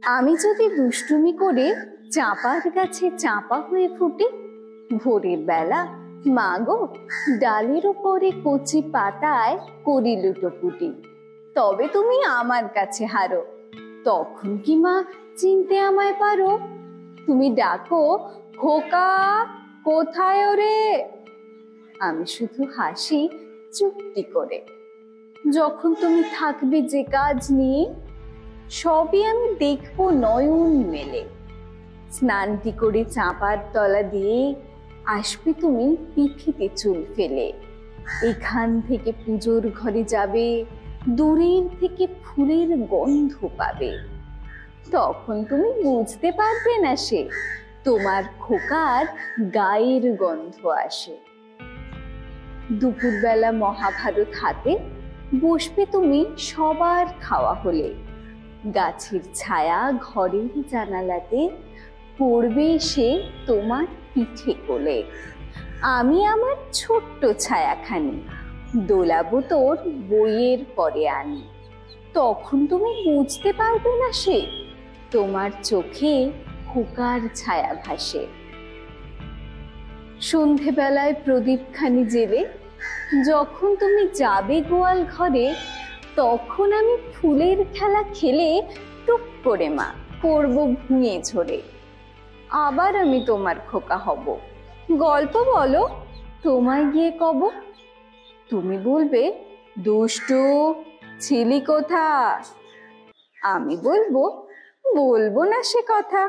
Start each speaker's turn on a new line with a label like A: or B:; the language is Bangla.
A: আমি যদি দুষ্টুমি করে চাঁপার গাছে চাঁপা হয়ে ফুটি, ভোরের বেলা মা গো ডালের ওপরে কচি পাতায় করি লুটোপুটি, তবে তুমি আমার কাছে হারো। তখন কি মা চিনতে আমায় পারো? তুমি ডাকো, খোকা কোথায় ওরে? আমি শুধু হাসি চুপটি করে। যখন তুমি থাকবে যে কাজ নিয়ে, সবই আমি দেখবো নয়ন মেলে। স্নানটি করে চাঁপার তলা দিয়ে আসবে তুমি পিঠিতে চুল ফেলে। এখান থেকে পুজোর ঘরে যাবে, দূরের থেকে ফুলের গন্ধ পাবে। তখন তুমি বুঝতে পারবে না সে তোমার খোকার গায়ের গন্ধ আসে। দুপুরবেলা মহাভারত হাতে বসবে তুমি সবার খাওয়া হলে। গাছের ছায়া ঘরের জানালাতে পড়বে সে তোমার পিঠে কোলে। আমি আমার ছোট্ট ছায়াখানি দোলাবো তোর বইয়ের পরে আনি। তখন তুমি বুঝতে পারবে না সে তোমার চোখে খোকার ছায়া ভাসে। সন্ধেবেলায় প্রদীপখানি জেলে যখন তুমি যাবে গোয়াল ঘরে, তখন আমি ফুলের খেলা খেলে টুক করে মা পড়ব ভুঁয়ে ঝরে। আবার আমি তোমার খোকা হব, গল্প বলো তোমায় গিয়ে কব। তুমি বলবে, দুষ্টু ছিলি কোথা? আমি বলবো, বলবো না সে কথা।